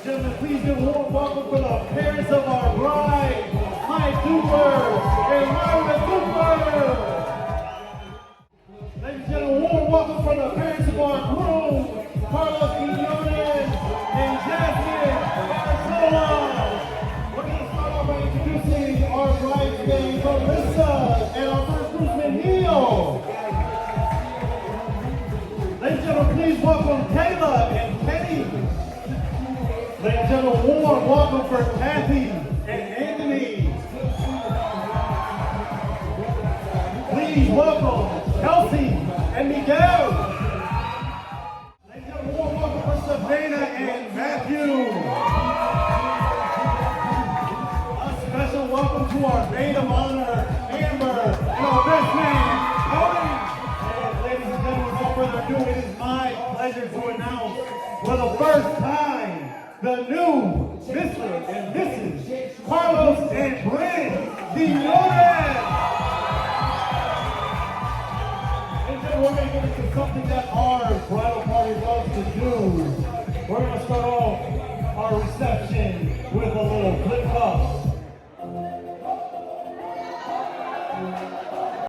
Gentlemen, please give a warm welcome for the parents of our bride, Mike Cooper and Myra Cooper. Ladies and gentlemen, a warm welcome for the parents of our groom, Carlos Quiñones and Jasmine Barzola. We're going to start off by introducing our bridesmaid, Melissa, and our first groomsman, Neil. Ladies and gentlemen, please welcome Kayla and Kenny. Ladies and gentlemen, warm welcome for Kathy and Anthony. Please welcome Kelsey and Miguel. Ladies and gentlemen, warm welcome for Savannah and Matthew. A special welcome to our maid of honor, Amber, and our best man, Cody. And ladies and gentlemen, without further ado, it is my pleasure to announce for the first time the new Mr. and Mrs. Carlos and Brynn Quiñones. And then we're going to get into something that our bridal party loves to do. We're going to start off our reception with a little flip cup.